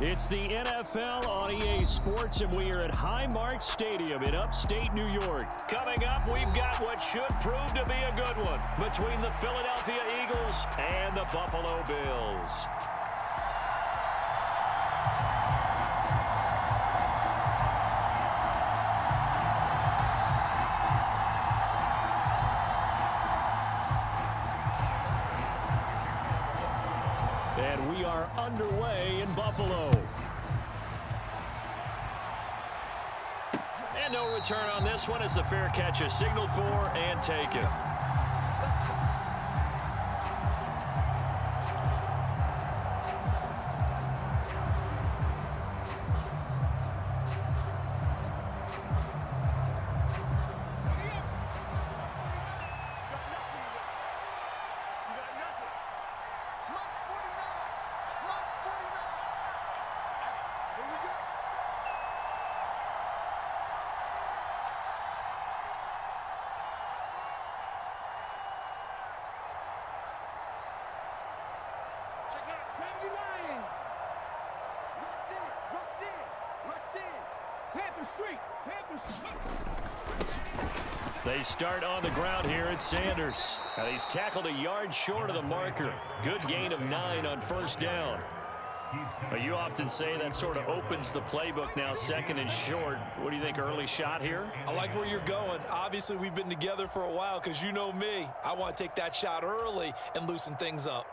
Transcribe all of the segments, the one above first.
It's the NFL on EA Sports, and we are at Highmark Stadium in upstate New York. Coming up, we've got what should prove to be a good one between the Philadelphia Eagles and the Buffalo Bills. And we are underway in Buffalo. And no return on this one as the fair catch is signaled for and taken. They start on the ground here at Sanders. Now he's tackled a yard short of the marker. Good gain of 9 on first down. But you often say that sort of opens the playbook now, second and short. What do you think, early shot here? I like where you're going. Obviously, we've been together for a while because you know me. I want to take that shot early and loosen things up.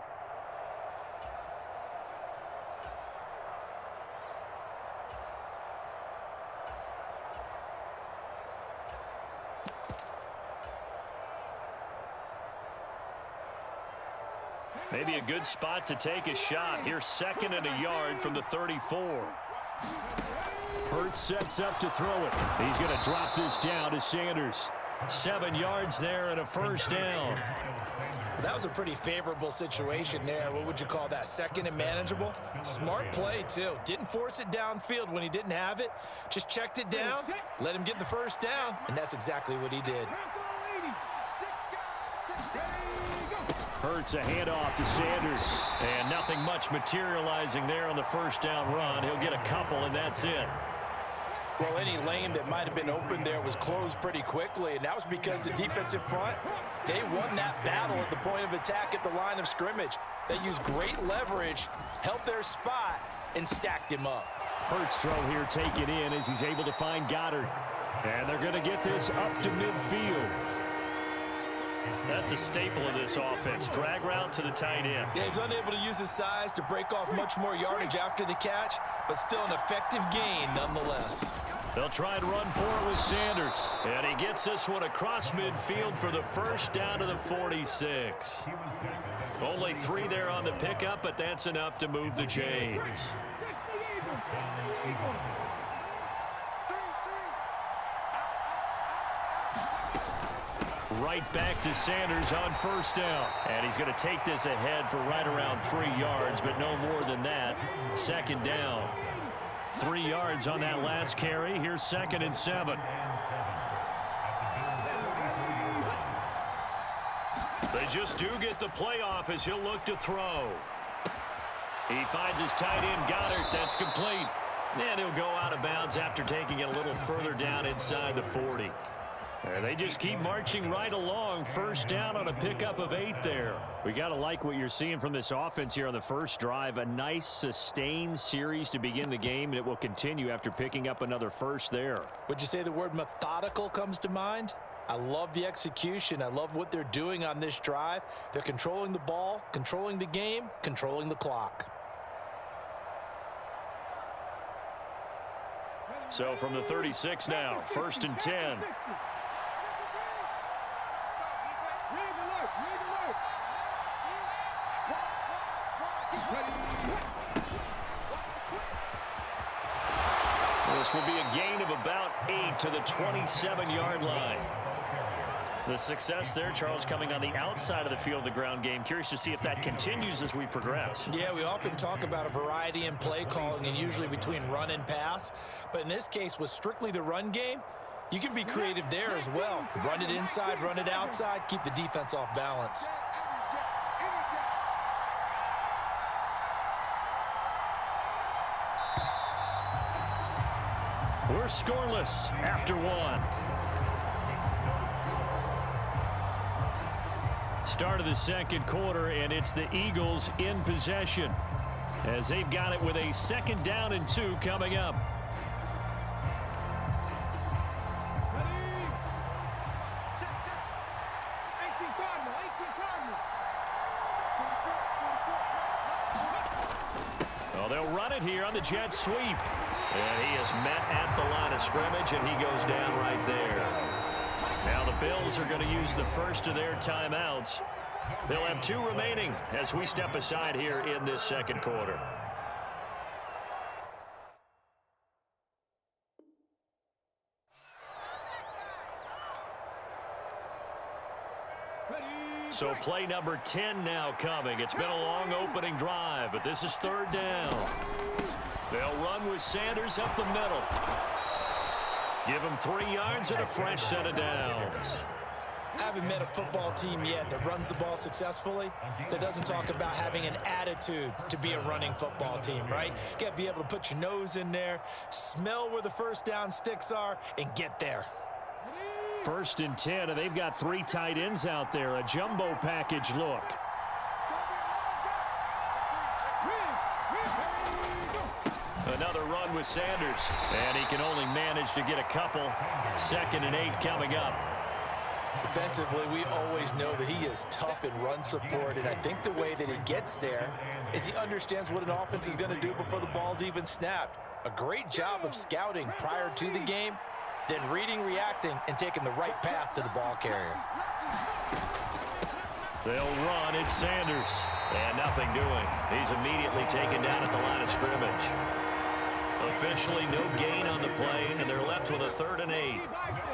Maybe a good spot to take a shot. Here's second and a yard from the 34. Hurts sets up to throw it. He's going to drop this down to Sanders. 7 yards there and a first down. That was a pretty favorable situation there. What would you call that? Second and manageable? Smart play, too. Didn't force it downfield when he didn't have it. Just checked it down, let him get the first down, and that's exactly what he did. Hurts a handoff to Sanders. And nothing much materializing there on the first down run. He'll get a couple, and that's it. Well, any lane that might have been open there was closed pretty quickly, and that was because the defensive front, they won that battle at the point of attack at the line of scrimmage. They used great leverage, held their spot, and stacked him up. Hurts throw here taken in as he's able to find Goddard. And they're going to get this up to midfield. That's a staple of this offense. Drag route to the tight end. Yeah, he's unable to use his size to break off much more yardage after the catch, but still an effective gain nonetheless. They'll try and run for it with Sanders. And he gets this one across midfield for the first down to the 46. Only 3 there on the pickup, but that's enough to move the chains. Right back to Sanders on first down. And he's going to take this ahead for right around 3 yards, but no more than that. Second down. 3 yards on that last carry. Here's second and 7. They just do get the playoff as he'll look to throw. He finds his tight end, Goddard. That's complete. And he'll go out of bounds after taking it a little further down inside the 40. And they just keep marching right along. First down on a pickup of 8 there. We got to like what you're seeing from this offense here on the first drive. A nice, sustained series to begin the game, and it will continue after picking up another first there. Would you say the word methodical comes to mind? I love the execution. I love what they're doing on this drive. They're controlling the ball, controlling the game, controlling the clock. So from the 36 now, first and 10. This will be a gain of about 8 to the 27-yard line. The success there, Charles, coming on the outside of the field, the ground game. Curious to see if that continues as we progress. Yeah, we often talk about a variety in play calling and usually between run and pass. But in this case, with strictly the run game, you can be creative there as well. Run it inside, run it outside, keep the defense off balance. We're scoreless after one. Start of the second quarter, and it's the Eagles in possession as they've got it with a 2nd down and 2 coming up. Well, they'll run it here on the jet sweep. And he is met at the line of scrimmage, and he goes down right there. Now the Bills are going to use the first of their timeouts. They'll have 2 remaining as we step aside here in this second quarter. So play number 10 now coming. It's been a long opening drive, but this is 3rd down. They'll run with Sanders up the middle. Give him 3 yards and a fresh set of downs. I haven't met a football team yet that runs the ball successfully that doesn't talk about having an attitude to be a running football team, right? You got to be able to put your nose in there, smell where the first down sticks are, and get there. 1st and 10, and they've got 3 tight ends out there. A jumbo package look. Another run with Sanders, and he can only manage to get a couple. 2nd and 8 coming up. Defensively, we always know that he is tough in run support, and I think the way that he gets there is he understands what an offense is going to do before the ball's even snapped. A great job of scouting prior to the game, then reading, reacting, and taking the right path to the ball carrier. They'll run. It's Sanders, and nothing doing. He's immediately taken down at the line of scrimmage. Officially no gain on the play, and they're left with a 3rd and 8.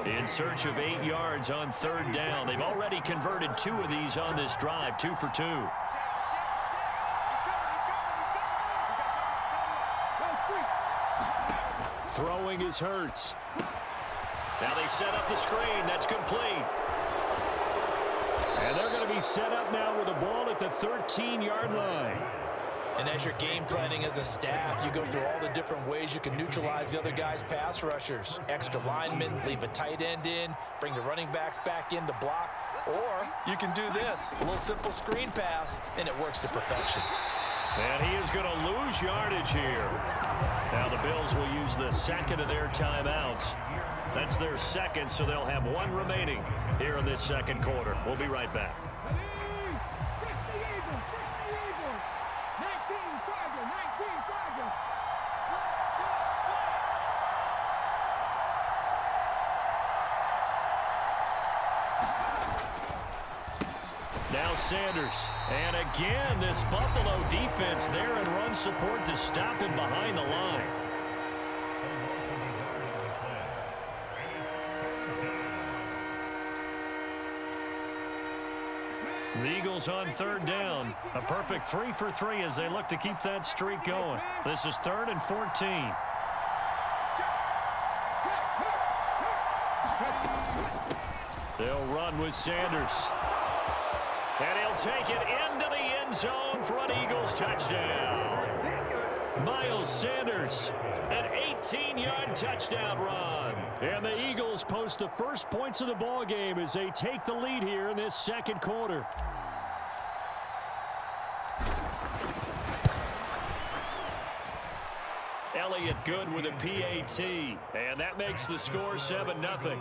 In search of 8 yards on 3rd down. They've already converted 2 of these on this drive, 2 for 2. Throwing is Hurts. Now they set up the screen. That's complete. And they're going to be set up now with the ball at the 13-yard line. And as you're game planning as a staff, you go through all the different ways you can neutralize the other guy's pass rushers. Extra linemen, leave a tight end in, bring the running backs back in to block. Or you can do this, a little simple screen pass, and it works to perfection. And he is going to lose yardage here. Now the Bills will use the 2nd of their timeouts. That's their 2nd, so they'll have 1 remaining here in this second quarter. We'll be right back. Now Sanders. And again, this Buffalo defense there in run support to stop him behind the line. The Eagles on 3rd down. A perfect 3 for 3 as they look to keep that streak going. This is 3rd and 14. They'll run with Sanders. And he'll take it into the end zone for an Eagles touchdown. Miles Sanders, an 18-yard touchdown run. And the Eagles post the first points of the ball game as they take the lead here in this second quarter. Elliott good with a PAT, and that makes the score 7-0.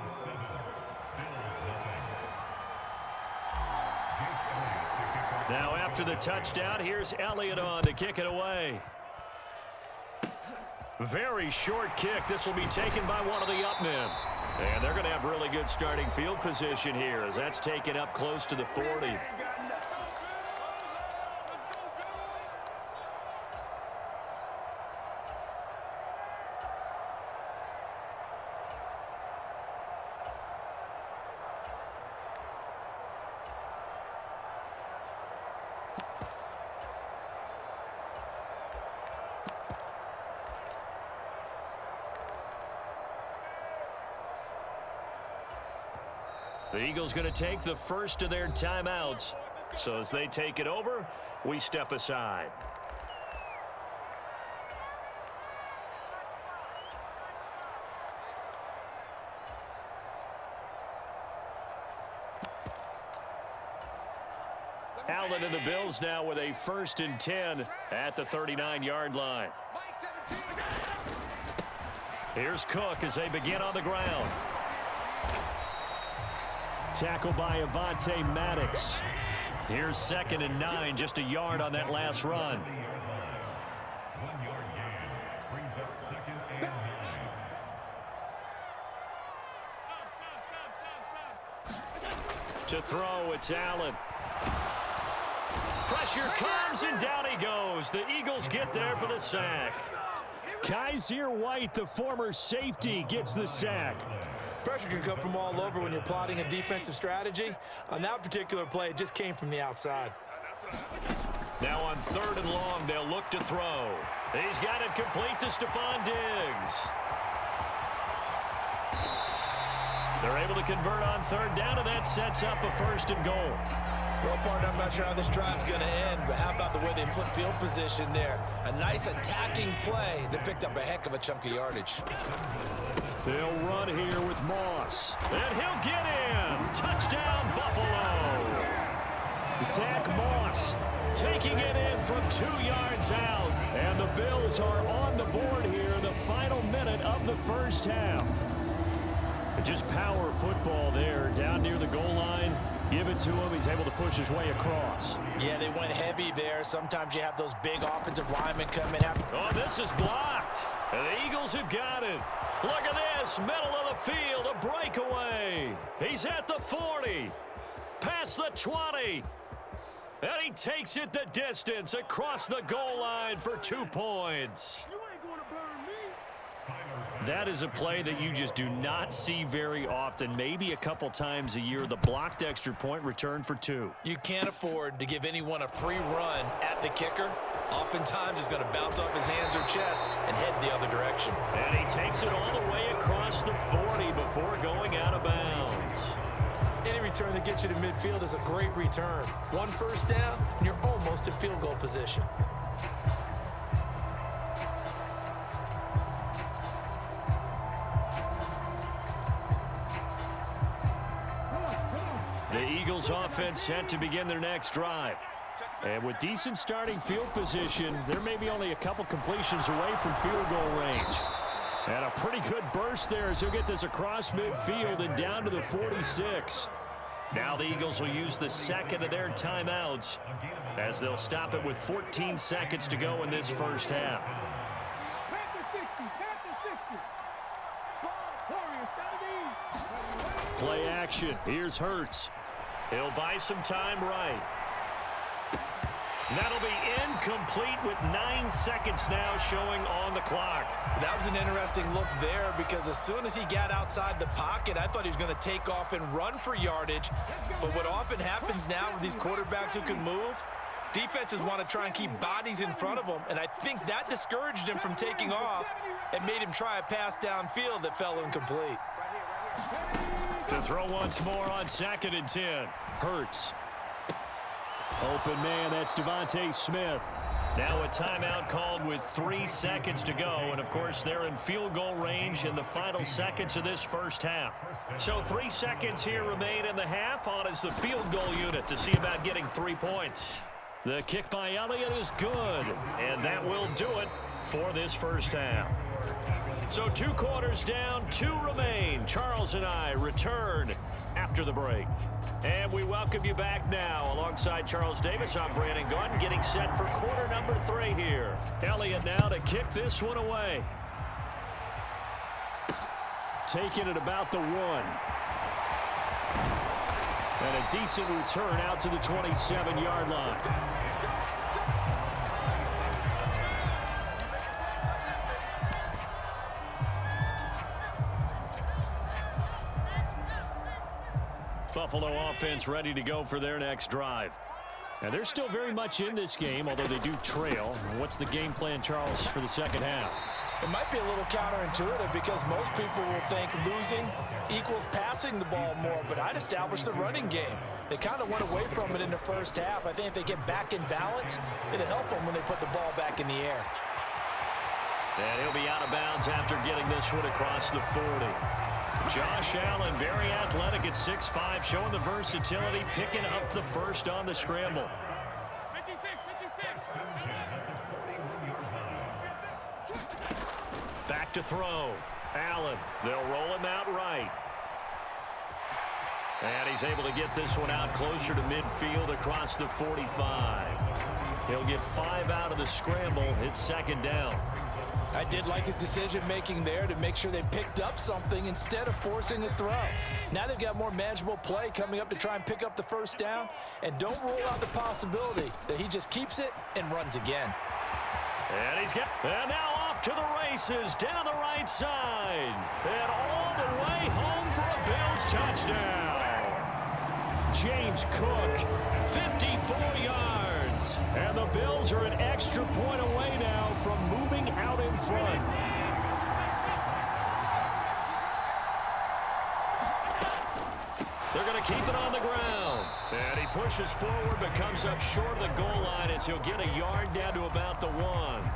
Now after the touchdown, here's Elliott on to kick it away. Very short kick. This will be taken by one of the up men. And they're going to have really good starting field position here as that's taken up close to the 40. The Eagles going to take the first of their timeouts. So as they take it over, we step aside. Allen and the Bills now with a 1st and 10 at the 39-yard line. Here's Cook as they begin on the ground. Tackled by Avonte Maddox. Here's 2nd and 9, just a yard on that last run. To throw, it's Allen. Pressure comes, and down he goes. The Eagles get there for the sack. Kaiser White, the former safety, gets the sack. Pressure can come from all over when you're plotting a defensive strategy. On that particular play, it just came from the outside. Now on 3rd and long, they'll look to throw. He's got it complete to Stephon Diggs. They're able to convert on 3rd down, and that sets up a 1st and goal. Well, partner, I'm not sure how this drive's going to end, but how about the way they flip field position there? A nice attacking play that picked up a heck of a chunk of yardage. They'll run here with Moss. And he'll get in. Touchdown, Buffalo. Zach Moss taking it in from 2 yards out. And the Bills are on the board here in the final minute of the 1st half. Just power football there down near the goal line. Give it to him. He's able to push his way across. Yeah, they went heavy there. Sometimes you have those big offensive linemen come in. Oh, this is blocked. And the Eagles have got it. Look at this. Middle of the field. A breakaway. He's at the 40. Past the 20. And he takes it the distance across the goal line for 2 points. That is a play that you just do not see very often, maybe a couple times a year. The blocked extra point return for 2. You can't afford to give anyone a free run at the kicker. Oftentimes he's going to bounce off his hands or chest and head the other direction. And he takes it all the way across the 40 before going out of bounds. Any return that gets you to midfield is a great return. 1 first down, and you're almost in field goal position. The Eagles offense set to begin their next drive. And with decent starting field position, there may be only a couple completions away from field goal range. And a pretty good burst there as he'll get this across midfield and down to the 46. Now the Eagles will use the 2nd of their timeouts as they'll stop it with 14 seconds to go in this 1st half. Play action. Here's Hurts. He'll buy some time right. That'll be incomplete with 9 seconds now showing on the clock. That was an interesting look there because as soon as he got outside the pocket, I thought he was going to take off and run for yardage. But what often happens now with these quarterbacks who can move, defenses want to try and keep bodies in front of them, and I think that discouraged him from taking off and made him try a pass downfield that fell incomplete. To throw once more on 2nd and 10. Hurts. Open man, that's Devontae Smith. Now a timeout called with 3 seconds to go. And, of course, they're in field goal range in the final seconds of this 1st half. So 3 seconds here remain in the half. On is the field goal unit to see about getting 3 points. The kick by Elliott is good. And that will do it for this 1st half. So 2 quarters down, 2 remain. Charles and I return after the break. And we welcome you back now. Alongside Charles Davis, I'm Brandon Gaudin, getting set for quarter number 3 here. Elliott now to kick this one away. Taking it about the 1. And a decent return out to the 27-yard line. Buffalo offense ready to go for their next drive. And they're still very much in this game, although they do trail. What's the game plan, Charles, for the 2nd half? It might be a little counterintuitive because most people will think losing equals passing the ball more, but I'd establish the running game. They kind of went away from it in the 1st half. I think if they get back in balance, it'll help them when they put the ball back in the air. And he'll be out of bounds after getting this one across the 40. Josh Allen, very athletic at 6'5", showing the versatility, picking up the first on the scramble. 56. Back to throw. Allen, they'll roll him out right. And he's able to get this one out closer to midfield across the 45. He'll get 5 out of the scramble. It's second down. I did like his decision-making there to make sure they picked up something instead of forcing the throw. Now they've got more manageable play coming up to try and pick up the first down. And don't rule out the possibility that he just keeps it and runs again. And now off to the races down the right side. And all the way home for a Bills touchdown. James Cook, 54 yards. And the Bills are an extra point away now from moving out in front. They're going to keep it on the ground. And he pushes forward but comes up short of the goal line as he'll get a yard down to about the 1.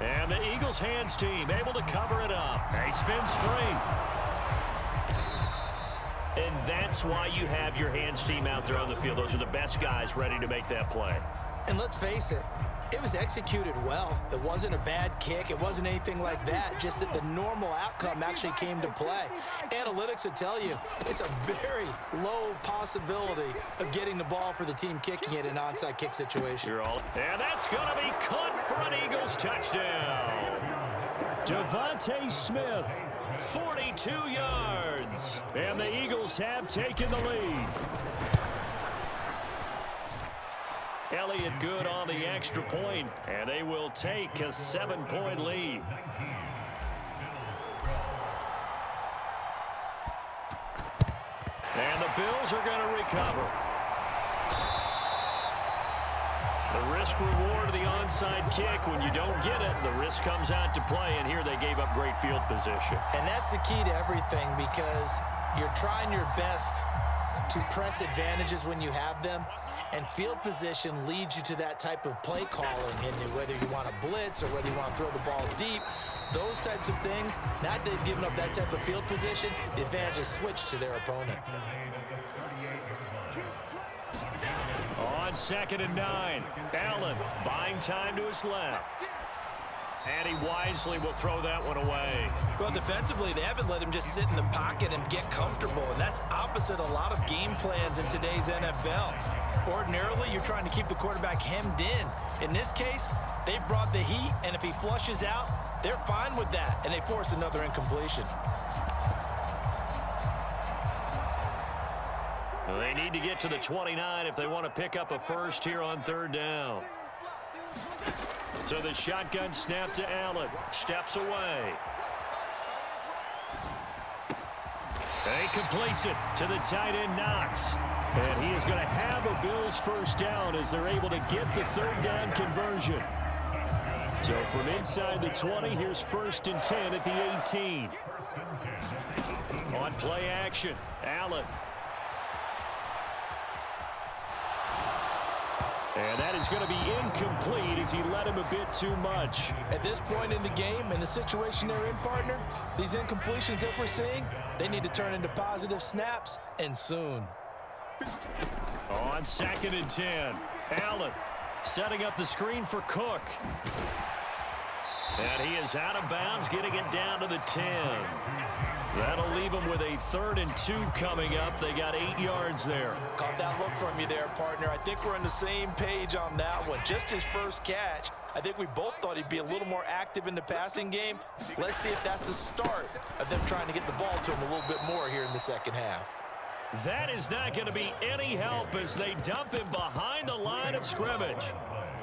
And the Eagles hands team able to cover it up. They spin straight. And that's why you have your hands team out there on the field. Those are the best guys ready to make that play. And let's face it, it was executed well. It wasn't a bad kick. It wasn't anything like that. Just that the normal outcome actually came to play. Analytics will tell you it's a very low possibility of getting the ball for the team kicking it in an onside kick situation. And that's going to be caught for an Eagles touchdown. Devontae Smith, 42 yards. And the Eagles have taken the lead. Elliott good on the extra point, and they will take a 7-point lead. And the Bills are going to recover. The risk reward of the onside kick. When you don't get it, the risk comes out to play, and here they gave up great field position. And that's the key to everything, because you're trying your best to press advantages when you have them. And field position leads you to that type of play calling, and whether you want to blitz or whether you want to throw the ball deep, those types of things. Now that they've given up that type of field position, the advantage is switched to their opponent. On 2nd and 9, Allen buying time to his left. And he wisely will throw that one away. Well, defensively, they haven't let him just sit in the pocket and get comfortable, and that's opposite a lot of game plans in today's NFL. Ordinarily, you're trying to keep the quarterback hemmed in. In this case, they brought the heat, and if he flushes out, they're fine with that, and they force another incompletion. They need to get to the 29 if they want to pick up a first here on 3rd down. So the shotgun snap to Allen. Steps away. He completes it to the tight end, Knox. And he is going to have a Bills first down as they're able to get the 3rd down conversion. So from inside the 20, here's 1st and 10 at the 18. On play action, Allen. And that is going to be incomplete as he led him a bit too much. At this point in the game and the situation they're in, partner, these incompletions that we're seeing, they need to turn into positive snaps, and soon. On 2nd and 10, Allen setting up the screen for Cook. And he is out of bounds, getting it down to the 10. That'll leave him with a 3rd and 2 coming up. They got 8 yards there. Caught that look from you there, partner. I think we're on the same page on that one. Just his first catch. I think we both thought he'd be a little more active in the passing game. Let's see if that's the start of them trying to get the ball to him a little bit more here in the second half. That is not going to be any help as they dump him behind the line of scrimmage.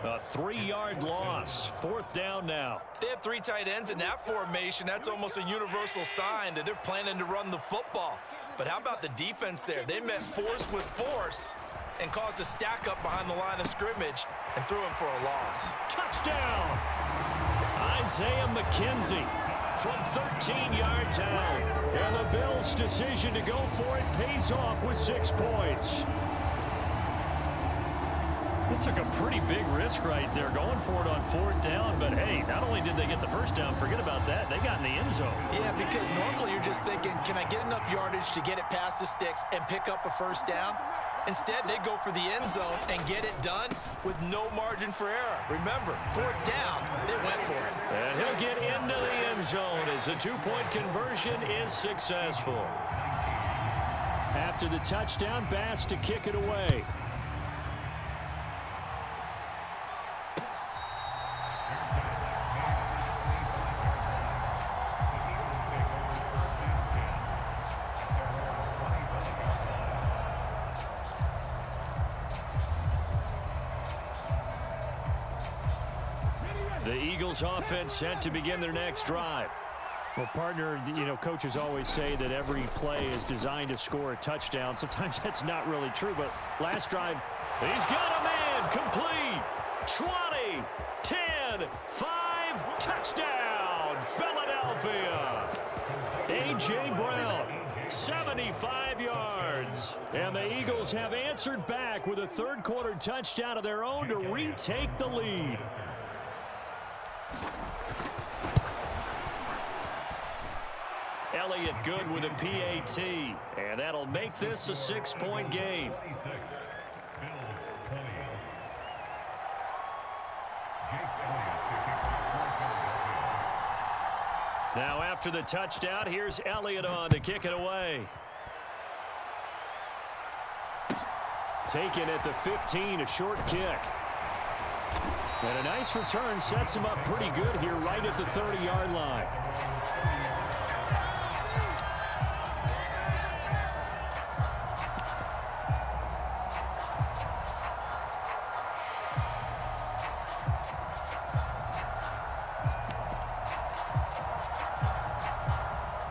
A 3-yard loss. 4th down now. They have 3 tight ends in that formation. That's almost a universal sign that they're planning to run the football. But how about the defense there? They met force with force and caused a stack up behind the line of scrimmage and threw him for a loss. Touchdown! Isaiah McKenzie from 13 yards out. And the Bills' decision to go for it pays off with 6 points. It took a pretty big risk right there going for it on 4th down, but hey, not only did they get the first down, forget about that, they got in the end zone. Yeah, because normally you're just thinking, can I get enough yardage to get it past the sticks and pick up a first down? Instead, they go for the end zone and get it done with no margin for error. Remember, 4th down, they went for it. And he'll get into the end zone as the two-point conversion is successful. After the touchdown, Bass to kick it away. The Eagles offense set to begin their next drive. Well, partner, you know, coaches always say that every play is designed to score a touchdown. Sometimes that's not really true, but last drive, he's got a man complete. 20, 10, 5, touchdown, Philadelphia. A.J. Brown, 75 yards. And the Eagles have answered back with a third-quarter touchdown of their own to retake the lead. Elliott good with a PAT, and that'll make this a 6-point game. Now after the touchdown, here's Elliott on to kick it away. taken at the 15, a short kick. And a nice return sets him up pretty good here right at the 30-yard line.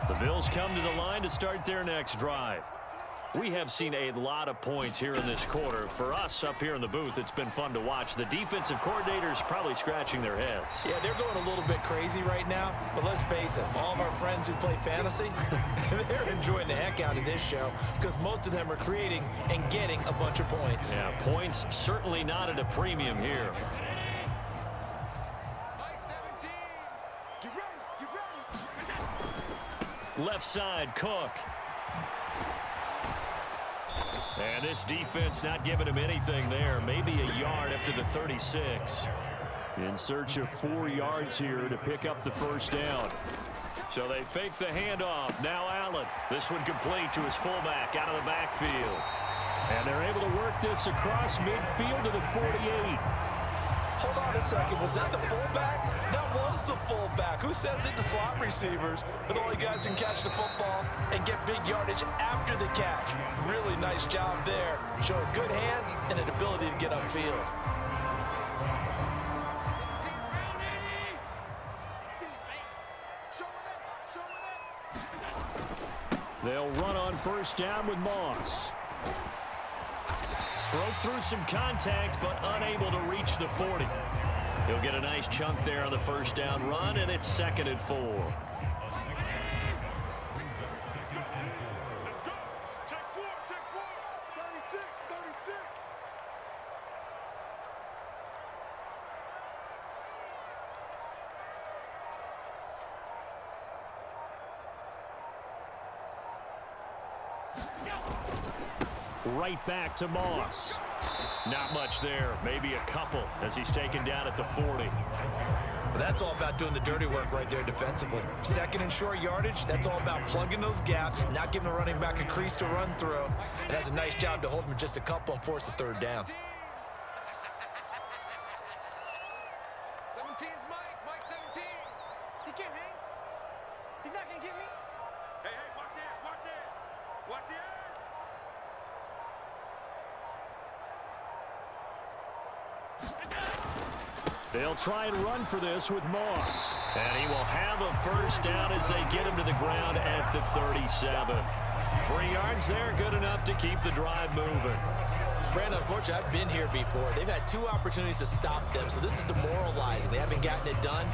The Bills come to the line to start their next drive. We have seen a lot of points here in this quarter. For us up here in the booth, it's been fun to watch. The defensive coordinators probably scratching their heads. Yeah, they're going a little bit crazy right now. But let's face it, all of our friends who play fantasy, they're enjoying the heck out of this show because most of them are creating and getting a bunch of points. Yeah, points certainly not at a premium here. Left side, Cook. And this defense not giving him anything there. Maybe a yard up to the 36. In search of 4 yards here to pick up the first down. So they fake the handoff. Now Allen. This one complete to his fullback out of the backfield. And they're able to work this across midfield to the 48. Hold on a second. Was that the fullback? That was the fullback. Who says it to slot receivers? But the only guys who can catch the football and get big yardage after the catch. Really nice job there. Showing good hands and an ability to get upfield. They'll run on first down with Moss. Broke through some contact, but unable to reach the 40. He'll get a nice chunk there on the first down run, and it's 2nd and 4. Right back to Moss. Not much there. Maybe a couple as he's taken down at the 40. Well, that's all about doing the dirty work right there defensively. 2nd and short yardage, that's all about plugging those gaps, not giving the running back a crease to run through. And that's a nice job to hold him just a couple and force the 3rd down. 17's Mike. Mike 17. He can't hang. He's not going to get me. Hey, watch it. Watch it. Watch it. They'll try and run for this with Moss. And he will have a first down as they get him to the ground at the 37. 3 yards there, good enough to keep the drive moving. Brandon, unfortunately, I've been here before. They've had 2 opportunities to stop them, so this is demoralizing. They haven't gotten it done.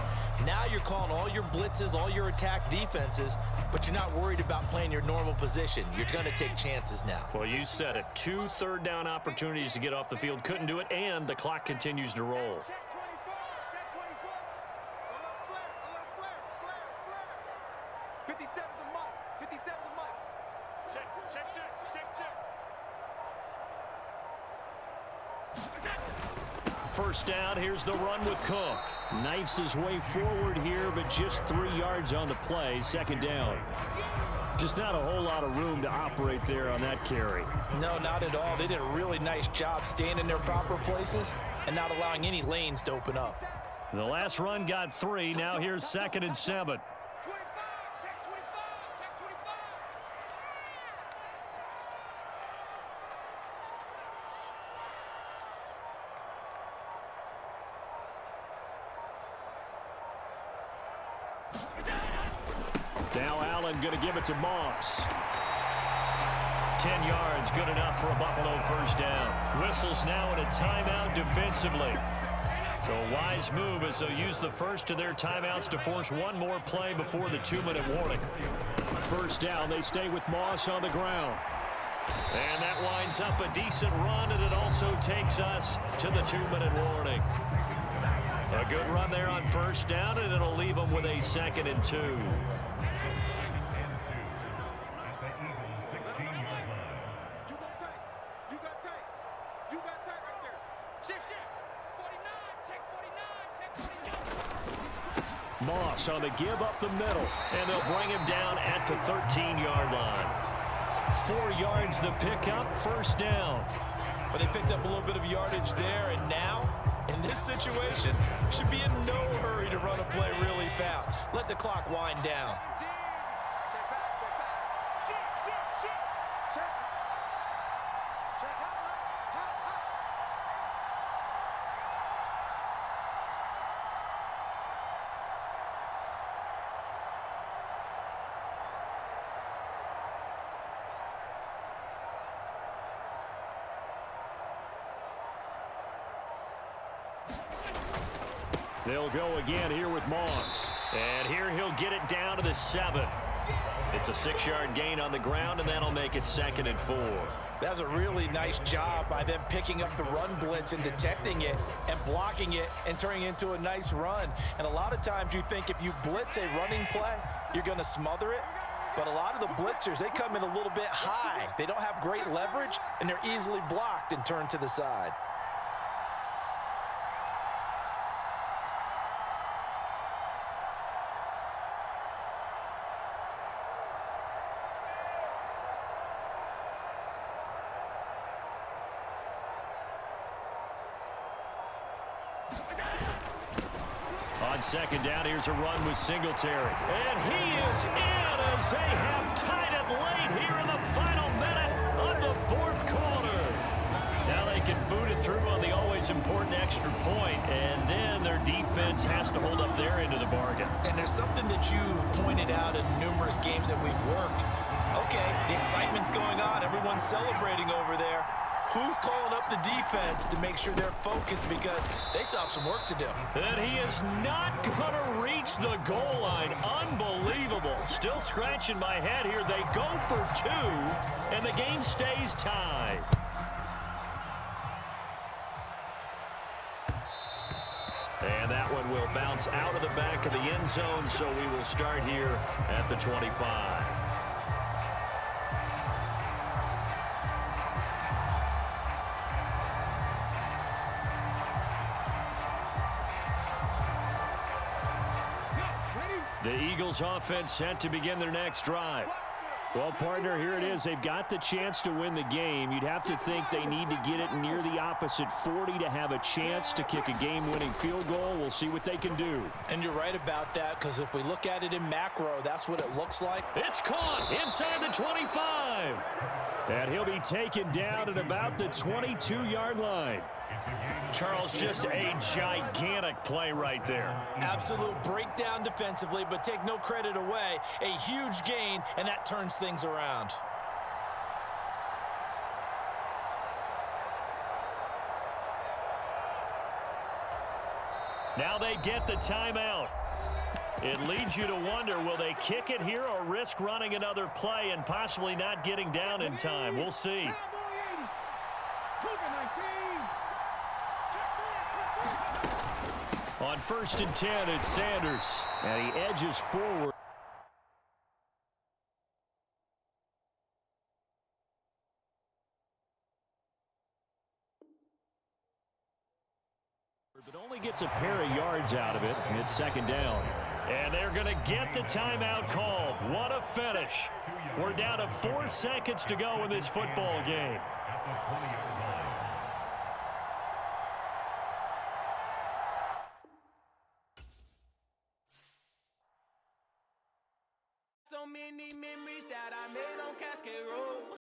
Now you're calling all your blitzes, all your attack defenses, but you're not worried about playing your normal position. You're going to take chances now. Well, you said it. 2 third-down opportunities to get off the field. Couldn't do it, and the clock continues to roll. Check 24, check 24. A little flare, flare. 57's a mark, 57's a mark. Check. First down, here's the run with Cook. Knifes his way forward here, but just 3 yards on the play. Second down. Just not a whole lot of room to operate there on that carry. No, not at all. They did a really nice job staying in their proper places and not allowing any lanes to open up. The last run got 3. Now here's 2nd and 7. 25, check 25, check 25. Now Allen going to give it to Moss. 10 yards, good enough for a Buffalo first down. Whistles now in a timeout defensively. So a wise move as they'll use the first of their timeouts to force one more play before the 2-minute warning. First down, they stay with Moss on the ground. And that winds up a decent run, and it also takes us to the 2-minute warning. A good run there on first down, and it'll leave them with a 2nd and 2. You got tight right there. Shift. 49, check 49. Moss on the give up the middle. And they'll bring him down at the 13-yard line. 4 yards the pickup, first down. But they picked up a little bit of yardage there, and now, in this situation, should be in no hurry to run a play really fast. Let the clock wind down. Check back. Check. Check hot. They'll go again here with Moss. And here he'll get it down to the 7. It's a 6-yard gain on the ground, and that'll make it 2nd and 4. That's a really nice job by them picking up the run blitz and detecting it and blocking it and turning it into a nice run. And a lot of times you think if you blitz a running play, you're going to smother it. But a lot of the blitzers, they come in a little bit high. They don't have great leverage, and they're easily blocked and turned to the side. On second down, here's a run with Singletary. And he is in as they have tied it late here in the final minute of the 4th quarter. Now they can boot it through on the always important extra point, and then their defense has to hold up their end of the bargain. And there's something that you've pointed out in numerous games that we've worked. Okay, the excitement's going on. Everyone's celebrating over there. Who's calling up the defense to make sure they're focused because they still have some work to do? And he is not going to reach the goal line. Unbelievable. Still scratching my head here. They go for 2, and the game stays tied. And that one will bounce out of the back of the end zone, so we will start here at the 25. The Eagles offense set to begin their next drive. Well, partner, here it is. They've got the chance to win the game. You'd have to think they need to get it near the opposite 40 to have a chance to kick a game-winning field goal. We'll see what they can do. And you're right about that, because if we look at it in macro, that's what it looks like. It's caught inside the 25. And he'll be taken down at about the 22-yard line. Charles, just a gigantic play right there. Absolute breakdown defensively, but take no credit away. A huge gain, and that turns things around. Now they get the timeout. It leads you to wonder, will they kick it here or risk running another play and possibly not getting down in time? We'll see. On 1st and 10, it's Sanders. And he edges forward. But only gets a pair of yards out of it, and it's 2nd down. And they're going to get the timeout called. What a finish. We're down to 4 seconds to go in this football game. So many memories that I made on Cascade Road.